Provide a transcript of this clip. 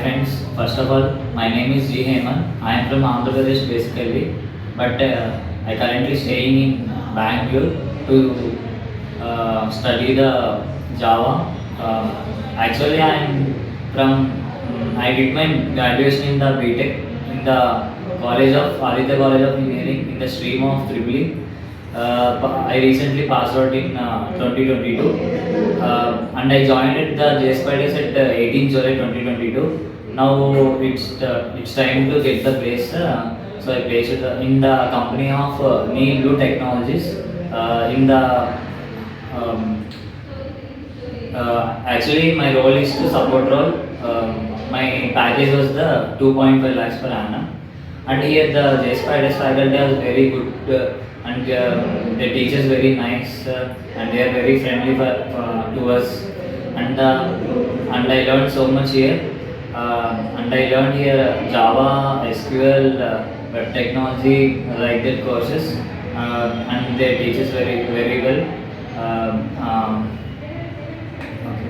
friends. First of all, my name is HEMANTH. I am from Andhra Pradesh basically, but I currently staying in Bangalore to study the Java. Actually, I did my graduation in the BTech in the College of Engineering in the stream of Triple. I recently passed out in 2022, and I joined the JSpiders at 18 July 2022. Now it's time to get the place. So I placed in the company of Knee Blue Technologies in the actually my role is to support role. My package was the 2.5 lakhs per annum, and here the JSpiders faculty are very good and the teachers very nice and they are very friendly to us, and I learned so much here, and I learned here Java, SQL, web technology like that courses, and they teach us very well. Okay,